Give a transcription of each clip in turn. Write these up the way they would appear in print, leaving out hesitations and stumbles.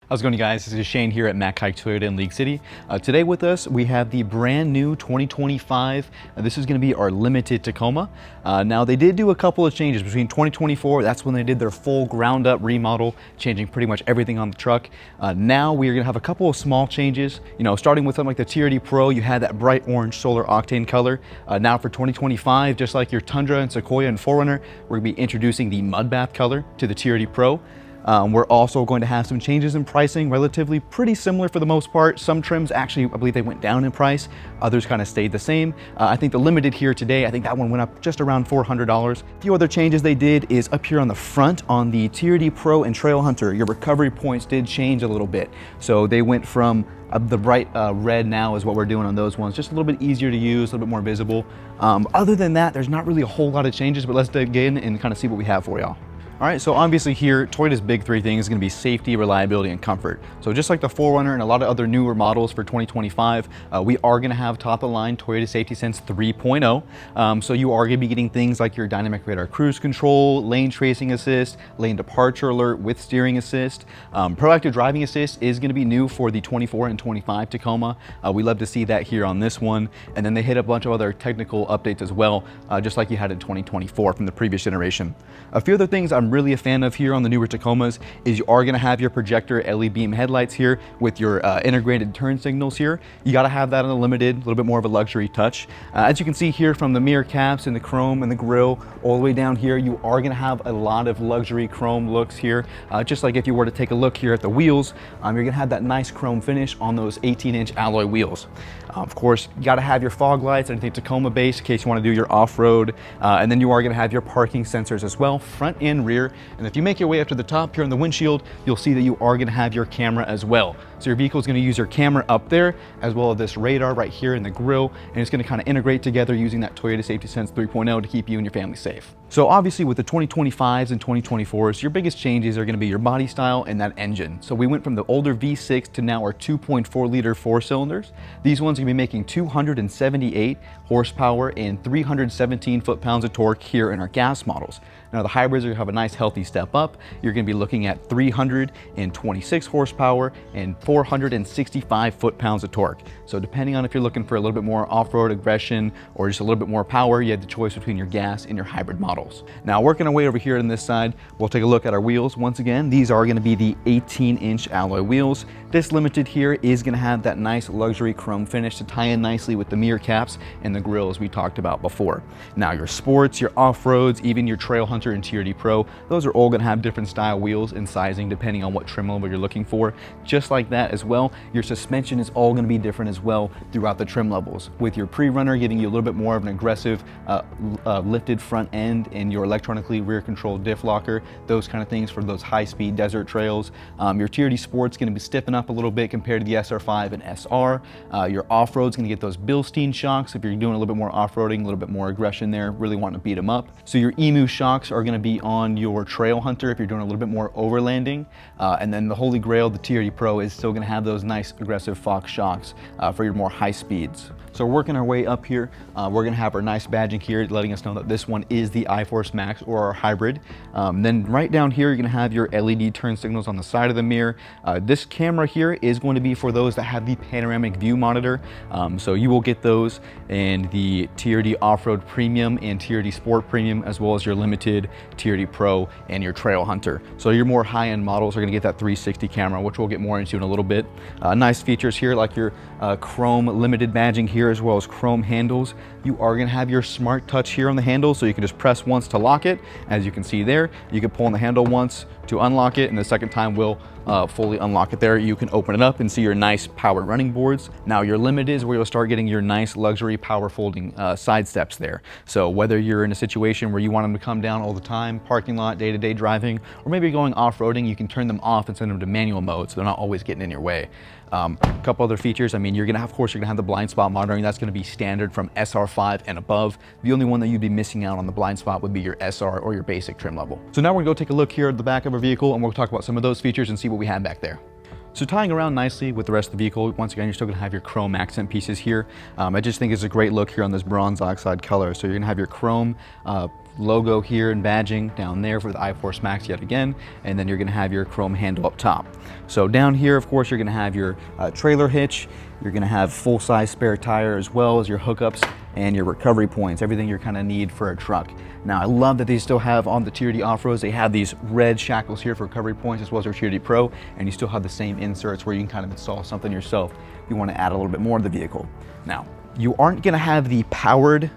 How's it going, you guys? This is Shane here at Mac Haik Toyota in League City. Today with us, we have the brand new 2025. This is going to be our limited Tacoma. Now, they did do a couple of changes between 2024. That's when they did their full ground up remodel, changing pretty much everything on the truck. Now we are going to have a couple of small changes. You know, starting with something like the TRD Pro, you had that bright orange solar octane color. Now for 2025, just like your Tundra and Sequoia and 4Runner, we're going to be introducing the mud bath color to the TRD Pro. We're also going to have some changes in pricing, relatively pretty similar for the most part. Some trims actually, I believe they went down in price. Others kind of stayed the same. I think the limited here today, I think that one went up just around $400. A few other changes they did is up here on the front on the TRD Pro and Trail Hunter, your recovery points did change a little bit. So they went from the bright red now is what we're doing on those ones. Just a little bit easier to use, a little bit more visible. Other than that, there's not really a whole lot of changes, but let's dig in and kind of see what we have for y'all. All right, so obviously here, Toyota's big three things is going to be safety, reliability, and comfort. So just like the 4Runner and a lot of other newer models for 2025, we are going to have top-of-the-line Toyota Safety Sense 3.0. So you are going to be getting things like your dynamic radar cruise control, lane tracing assist, lane departure alert with steering assist. Proactive driving assist is going to be new for the 24 and 25 Tacoma. We love to see that here on this one. And then they hit a bunch of other technical updates as well, just like you had in 2024 from the previous generation. A few other things I'm really a fan of here on the newer Tacomas is you are going to have your projector LED beam headlights here with your integrated turn signals here. You got to have that on the limited, a little bit more of a luxury touch. As you can see here from the mirror caps and the chrome and the grille all the way down here, you are going to have a lot of luxury chrome looks here. Just like if you were to take a look here at the wheels, you're going to have that nice chrome finish on those 18-inch alloy wheels. Of course, you got to have your fog lights, anything Tacoma based in case you want to do your off-road. And then you are going to have your parking sensors as well, front and rear. And if you make your way up to the top here on the windshield, you'll see that you are going to have your camera as well. So your vehicle is going to use your camera up there as well as this radar right here in the grille, and it's going to kind of integrate together using that Toyota Safety Sense 3.0 to keep you and your family safe. So obviously with the 2025s and 2024s, your biggest changes are going to be your body style and that engine. So we went from the older V6 to now our 2.4 liter 4-cylinders. These ones are going to be making 278 horsepower and 317 foot-pounds of torque here in our gas models. Now the hybrids are going to have a nice healthy step up. You're going to be looking at 326 horsepower and 465 foot-pounds of torque. So depending on if you're looking for a little bit more off-road aggression or just a little bit more power, you have the choice between your gas and your hybrid models. Now working our way over here on this side, we'll take a look at our wheels. Once again, these are going to be the 18-inch alloy wheels. This limited here is going to have that nice luxury chrome finish to tie in nicely with the mirror caps and the grills we talked about before. Now your sports, your off-roads, even your Trail Hunter and TRD Pro, those are all going to have different style wheels and sizing depending on what trim level you're looking for. Just like that as well, your suspension is all going to be different as well throughout the trim levels, with your pre-runner giving you a little bit more of an aggressive lifted front end and your electronically rear controlled diff locker, those kind of things for those high-speed desert trails. Your TRD Sport's going to be stiffen up a little bit compared to the SR5 and SR. Your off-road's going to get those Bilstein shocks if you're doing a little bit more off-roading, a little bit more aggression there, really wanting to beat them up. So your EMU shocks are going to be on your Trail Hunter if you're doing a little bit more overlanding. And then the Holy Grail, the TRD Pro, is still going to have those nice aggressive Fox shocks for your more high speeds. So working our way up here, we're going to have our nice badging here letting us know that this one is the iForce Max or our hybrid. Then right down here, you're going to have your LED turn signals on the side of the mirror. This camera here is going to be for those that have the panoramic view monitor. So you will get those in the TRD Off-Road Premium and TRD Sport Premium, as well as your limited TRD Pro and your Trail Hunter. So your more high-end models are going to get that 360 camera, which we'll get more into in a little bit. Nice features here like your chrome limited badging here, as well as chrome handles. You are going to have your smart touch here on the handle, so you can just press once to lock it. As you can see there, you can pull on the handle once to unlock it, and the second time will fully unlock it there. You can open it up and see your nice powered running boards. Now your limit is where you'll start getting your nice luxury power folding side steps there. So whether you're in a situation where you want them to come down all the time, parking lot, day-to-day driving, or maybe going off-roading, you can turn them off and send them to manual mode so they're not always getting in your way. A couple other features, I mean, you're gonna have, of course, you're gonna have the blind spot monitoring. That's gonna be standard from SR5 and above. The only one that you'd be missing out on the blind spot would be your SR or your basic trim level. So now we're gonna go take a look here at the back of our vehicle, and we'll talk about some of those features and see what we have back there. So tying around nicely with the rest of the vehicle, once again, you're still gonna have your chrome accent pieces here. I just think it's a great look here on this bronze oxide color. So you're gonna have your chrome logo here and badging down there for the iForce Max yet again, and then you're gonna have your chrome handle up top. So down here, of course, you're gonna have your trailer hitch, you're gonna have full-size spare tire as well as your hookups and your recovery points, everything you kind of need for a truck. Now, I love that they still have on the Tier D off-roads, they have these red shackles here for recovery points as well as their Tier D Pro, and you still have the same inserts where you can kind of install something yourself if you want to add a little bit more to the vehicle. Now, you aren't gonna have the powered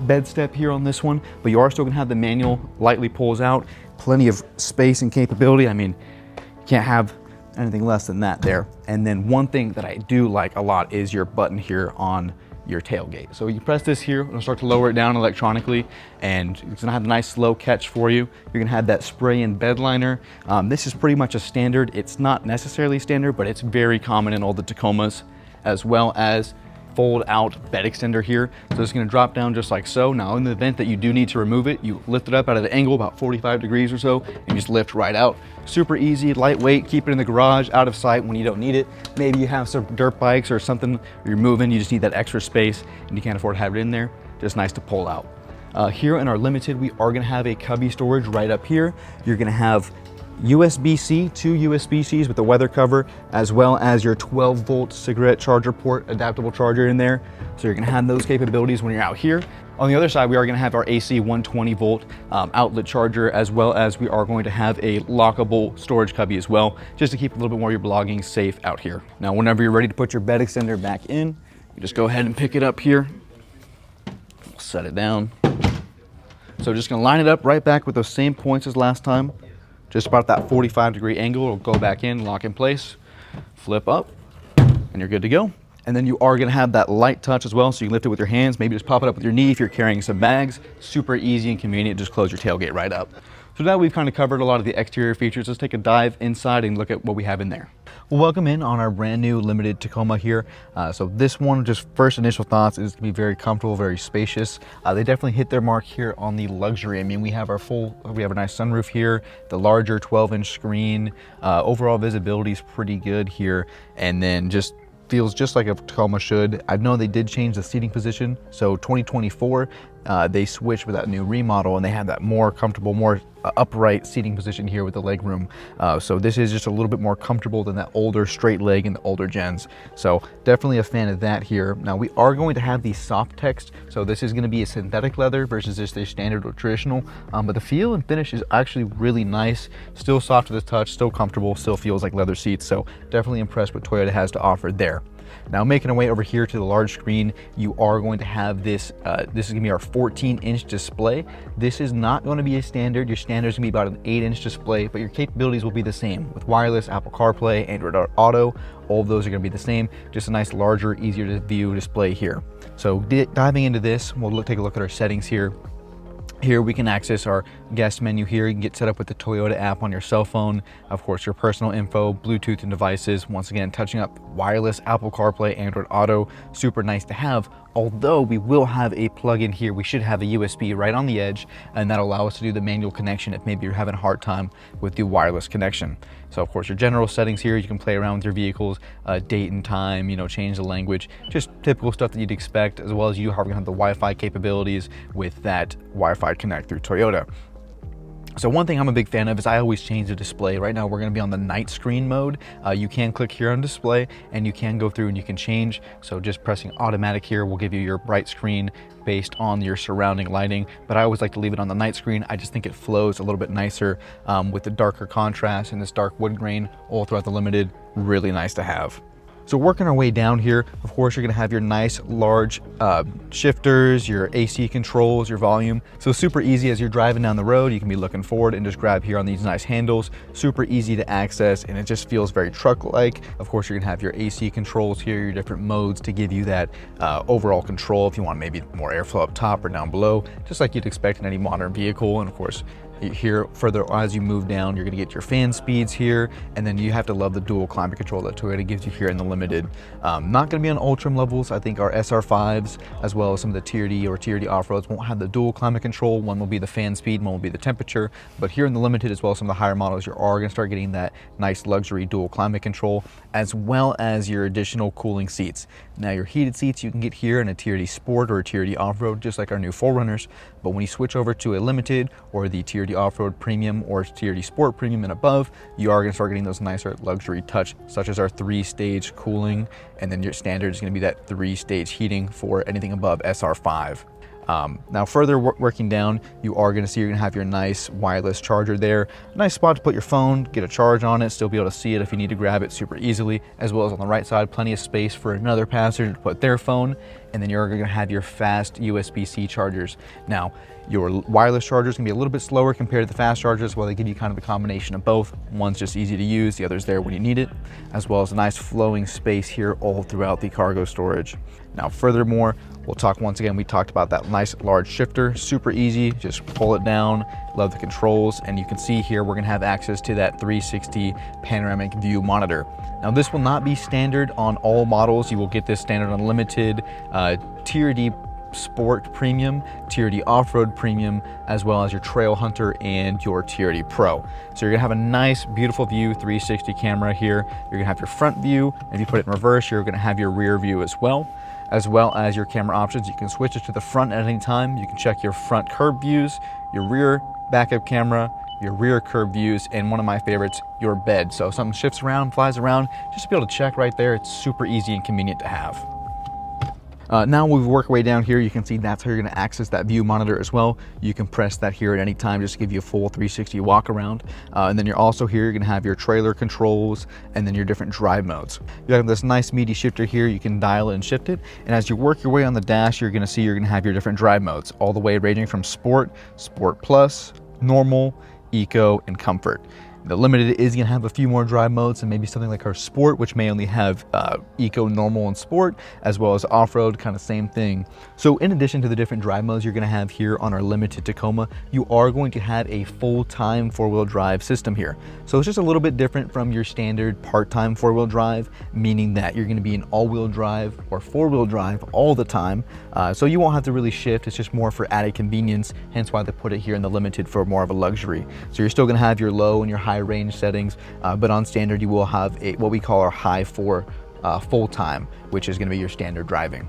bed step here on this one, but you are still gonna have the manual, lightly pulls out, plenty of space and capability. I mean, you can't have anything less than that there. And then one thing that I do like a lot is your button here on your tailgate. So you press this here, it'll start to lower it down electronically, and it's gonna have a nice slow catch for you. You're gonna have that spray in bed liner. This is pretty much a standard. It's not necessarily standard, but it's very common in all the Tacomas, as well as fold out bed extender here. So it's gonna drop down just like so. Now in the event that you do need to remove it, you lift it up at an angle about 45 degrees or so and just lift right out. Super easy, lightweight, keep it in the garage, out of sight when you don't need it. Maybe you have some dirt bikes or something you're moving, you just need that extra space and you can't afford to have it in there. Just nice to pull out. Here in our Limited, we are gonna have a cubby storage right up here. You're gonna have USB-C, 2 USB-Cs with the weather cover, as well as your 12-volt cigarette charger port, adaptable charger in there. So you're gonna have those capabilities when you're out here. On the other side, we are gonna have our AC 120-volt outlet charger, as well as we are going to have a lockable storage cubby as well, just to keep a little bit more of your blogging safe out here. Now, whenever you're ready to put your bed extender back in, you just go ahead and pick it up here, set it down. So just gonna line it up right back with those same points as last time. Just about that 45-degree angle, it'll go back in, lock in place, flip up, and you're good to go. And then you are gonna have that light touch as well, so you can lift it with your hands, maybe just pop it up with your knee if you're carrying some bags. Super easy and convenient, just close your tailgate right up. So now we've kind of covered a lot of the exterior features. Let's take a dive inside and look at what we have in there. Well, welcome in on our brand new Limited Tacoma here. So this one, just first initial thoughts, is gonna be very comfortable, very spacious. They definitely hit their mark here on the luxury. I mean, we have a nice sunroof here, the larger 12-inch screen. Overall visibility is pretty good here. And then just feels just like a Tacoma should. I know they did change the seating position. So 2024, they switched with that new remodel and they have that more comfortable, more upright seating position here with the leg room. So this is just a little bit more comfortable than that older straight leg and the older gens. So definitely a fan of that here. Now we are going to have the soft text. So this is going to be a synthetic leather versus just a standard or traditional. But the feel and finish is actually really nice. Still soft to the touch, still comfortable, still feels like leather seats. So definitely impressed what Toyota has to offer there. Now making our way over here to the large screen, you are going to have this, this is gonna be our 14-inch display. This is not gonna be a standard. Your standard is gonna be about an 8-inch display, but your capabilities will be the same with wireless, Apple CarPlay, Android Auto. All of those are gonna be the same, just a nice larger, easier to view display here. So diving into this, we'll take a look at our settings here. Here we can access our guest menu here. You can get set up with the Toyota app on your cell phone. Of course, your personal info, Bluetooth and devices. Once again, touching up wireless, Apple CarPlay, Android Auto. Super nice to have. Although we will have a plug-in here, we should have a USB right on the edge, and that'll allow us to do the manual connection if maybe you're having a hard time with the wireless connection. So of course, your general settings here, you can play around with your vehicles, date and time, you know, change the language, just typical stuff that you'd expect, as well as you are going to have the Wi-Fi capabilities with that Wi-Fi Connect through Toyota. So one thing I'm a big fan of is I always change the display. Right now we're gonna be on the night screen mode. You can click here on display and you can go through and you can change. So just pressing automatic here will give you your bright screen based on your surrounding lighting. But I always like to leave it on the night screen. I just think it flows a little bit nicer with the darker contrast and this dark wood grain all throughout the Limited. Really nice to have. So working our way down here, of course, you're gonna have your nice large shifters, your AC controls, your volume. So super easy as you're driving down the road, you can be looking forward and just grab here on these nice handles. Super easy to access and it just feels very truck-like. Of course, you're gonna have your AC controls here, your different modes to give you that overall control if you want maybe more airflow up top or down below, just like you'd expect in any modern vehicle. And of course, here further as you move down, you're going to get your fan speeds here, and then you have to love the dual climate control that Toyota gives you here in the Limited. Not going to be on Ultram levels. I think our SR5s as well as some of the Tier D or Tier D off-roads won't have the dual climate control. One will be the fan speed, one will be the temperature, but here in the Limited as well as some of the higher models, you are going to start getting that nice luxury dual climate control as well as your additional cooling seats. Now your heated seats you can get here in a Tier D Sport or a Tier D off-road, just like our new 4Runners, But when you switch over to a limited or the Tier D off-road premium or Tier D sport premium and above, you are going to start getting those nicer luxury touch, such as our 3-stage cooling, and then your standard is going to be that 3-stage heating for anything above SR5. Now further working down, you are going to see you're going to have your nice wireless charger there. Nice spot to put your phone, get a charge on it, still be able to see it if you need to grab it super easily, as well as on the right side, plenty of space for another passenger to put their phone. And then you're going to have your fast USB-C chargers. Now, your wireless chargers can be a little bit slower compared to the fast chargers, while they give you kind of a combination of both. One's just easy to use, the other's there when you need it, as well as a nice flowing space here all throughout the cargo storage. Now, furthermore, we'll talk once again, we talked about that nice large shifter, super easy, just pull it down, love the controls, and you can see here we're gonna have access to that 360 panoramic view monitor. Now this will not be standard on all models. You will get this standard on limited, Tier D Sport Premium, Tier D Off-Road Premium, as well as your Trail Hunter and your Tier D Pro. So you're gonna have a nice, beautiful view, 360 camera here. You're gonna have your front view, and if you put it in reverse, you're gonna have your rear view as well as your camera options. You can switch it to the front at any time. You can check your front curb views, your rear backup camera, your rear curb views, and one of my favorites, your bed. So if something shifts around, flies around, just to be able to check right there. It's super easy and convenient to have. Now we work our way down here, you can see that's how you're going to access that view monitor as well. You can press that here at any time just to give you a full 360 walk around. And then you're also here, you're going to have your trailer controls and then your different drive modes. You have this nice meaty shifter here, you can dial it and shift it. And as you work your way on the dash, you're going to see you're going to have your different drive modes, all the way ranging from Sport, Sport Plus, Normal, Eco, and Comfort. The Limited is going to have a few more drive modes, and maybe something like our Sport, which may only have Eco, Normal, and Sport, as well as Off-Road, kind of same thing. So in addition to the different drive modes you're going to have here on our Limited Tacoma, you are going to have a full-time four-wheel drive system here. So it's just a little bit different from your standard part-time four-wheel drive, meaning that you're going to be in all-wheel drive or four-wheel drive all the time. So you won't have to really shift. It's just more for added convenience, hence why they put it here in the Limited for more of a luxury. So you're still going to have your low and your high range settings, but on standard you will have what we call our high for full-time, which is going to be your standard driving.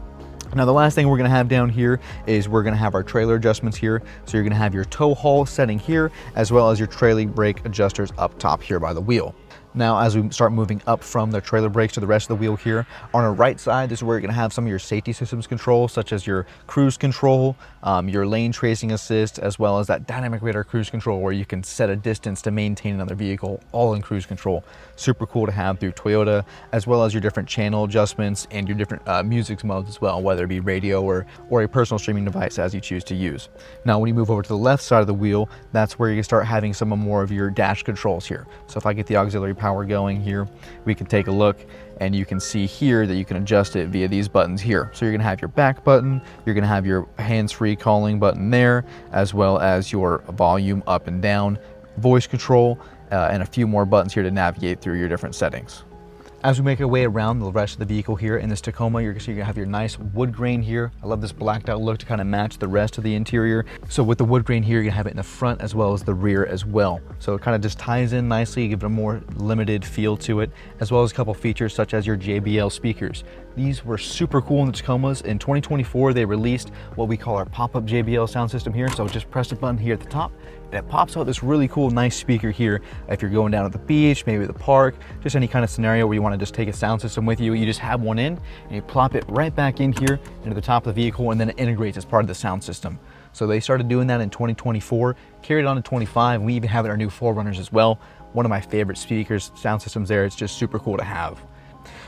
Now the last thing we're going to have down here is we're going to have our trailer adjustments here. So you're going to have your tow haul setting here, as well as your trailer brake adjusters up top here by the wheel. Now, as we start moving up from the trailer brakes to the rest of the wheel here, on our right side, this is where you're gonna have some of your safety systems control, such as your cruise control, your lane tracing assist, as well as that dynamic radar cruise control where you can set a distance to maintain another vehicle, all in cruise control. Super cool to have through Toyota, as well as your different channel adjustments and your different music modes as well, whether it be radio or a personal streaming device as you choose to use. Now, when you move over to the left side of the wheel, that's where you can start having some more of your dash controls here. So if I get the auxiliary power going here, we can take a look, and you can see here that you can adjust it via these buttons here. So you're gonna have your back button, you're gonna have your hands-free calling button there, as well as your volume up and down, voice control, and a few more buttons here to navigate through your different settings. As we make our way around the rest of the vehicle here in this Tacoma, you're gonna have your nice wood grain here. I love this blacked out look to kind of match the rest of the interior. So with the wood grain here, you're gonna have it in the front as well as the rear as well. So it kind of just ties in nicely, give it a more limited feel to it, as well as a couple features such as your JBL speakers. These were super cool in the Tacomas. In 2024, they released what we call our pop-up JBL sound system here. So just press the button here at the top, and it pops out this really cool, nice speaker here. If you're going down at the beach, maybe the park, just any kind of scenario where you want to just take a sound system with you, you just have one in, and you plop it right back in here into the top of the vehicle, and then it integrates as part of the sound system. So they started doing that in 2024, carried on to 25, and we even have it in our new 4Runners as well. One of my favorite speakers, sound systems there. It's just super cool to have.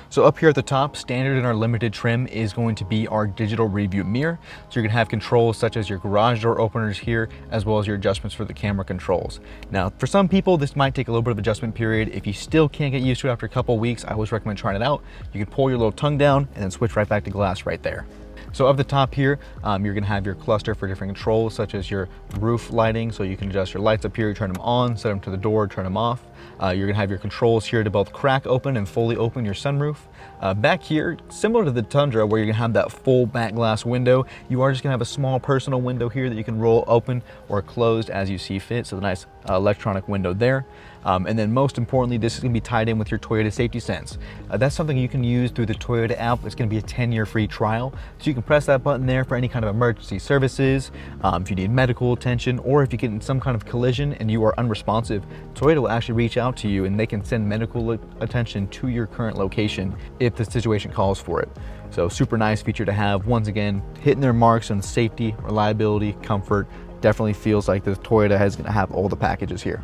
So up here at the top, standard in our limited trim is going to be our digital review mirror. So you're gonna have controls such as your garage door openers here, as well as your adjustments for the camera controls. Now, for some people, this might take a little bit of adjustment period. If you still can't get used to it after a couple of weeks, I always recommend trying it out. You can pull your little tongue down and then switch right back to glass right there. So up the top here, you're gonna have your cluster for different controls, such as your roof lighting. So you can adjust your lights up here, turn them on, set them to the door, turn them off. You're gonna have your controls here to both crack open and fully open your sunroof. Back here, similar to the Tundra, where you're gonna have that full back glass window, you are just gonna have a small personal window here that you can roll open or closed as you see fit. So the nice electronic window there. And then most importantly, this is going to be tied in with your Toyota Safety Sense. That's something you can use through the Toyota app. It's going to be a 10-year free trial. So you can press that button there for any kind of emergency services, if you need medical attention, or if you get in some kind of collision and you are unresponsive, Toyota will actually reach out to you and they can send medical attention to your current location if the situation calls for it. So super nice feature to have. Once again, hitting their marks on safety, reliability, comfort. Definitely feels like the Toyota is going to have all the packages here.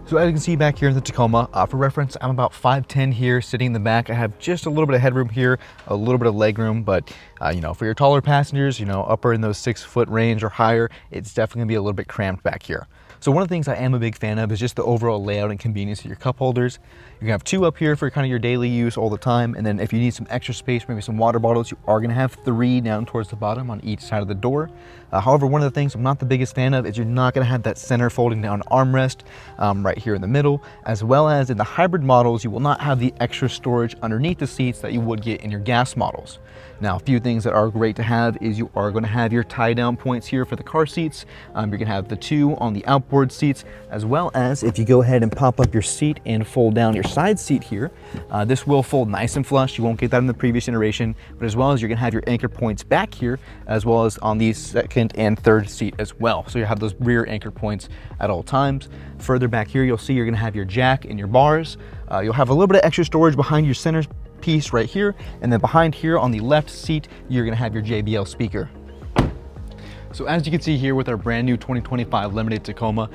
So as you can see back here in the Tacoma, for reference, I'm about 5'10" here, sitting in the back. I have just a little bit of headroom here, a little bit of leg room, but you know, for your taller passengers, you know, upper in those 6-foot range or higher, it's definitely gonna be a little bit cramped back here. So one of the things I am a big fan of is just the overall layout and convenience of your cup holders. You can have 2 up here for kind of your daily use all the time, and then if you need some extra space, maybe some water bottles, you are gonna have 3 down towards the bottom on each side of the door. However, one of the things I'm not the biggest fan of is you're not gonna have that center folding down armrest right here in the middle, as well as in the hybrid models, you will not have the extra storage underneath the seats that you would get in your gas models. Now, a few things that are great to have is you are going to have your tie down points here for the car seats. You're going to have the 2 on the outboard seats, as well as if you go ahead and pop up your seat and fold down your side seat here, this will fold nice and flush. You won't get that in the previous iteration, but as well as you're going to have your anchor points back here, as well as on the 2nd and 3rd seat as well. So you have those rear anchor points at all times. Further back here, you'll see you're going to have your jack and your bars. You'll have a little bit of extra storage behind your center piece right here, and then behind here on the left seat, you're going to have your JBL speaker. So as you can see here with our brand new 2025 Limited Tacoma,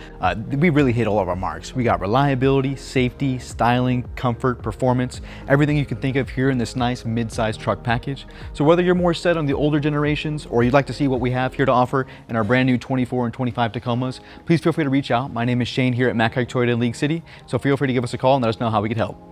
we really hit all of our marks. We got reliability, safety, styling, comfort, performance, everything you can think of here in this nice mid-size truck package. So whether you're more set on the older generations or you'd like to see what we have here to offer in our brand new 24 and 25 Tacomas, please feel free to reach out. My name is Shane here at Mac Haik Toyota in League City, so feel free to give us a call and let us know how we can help.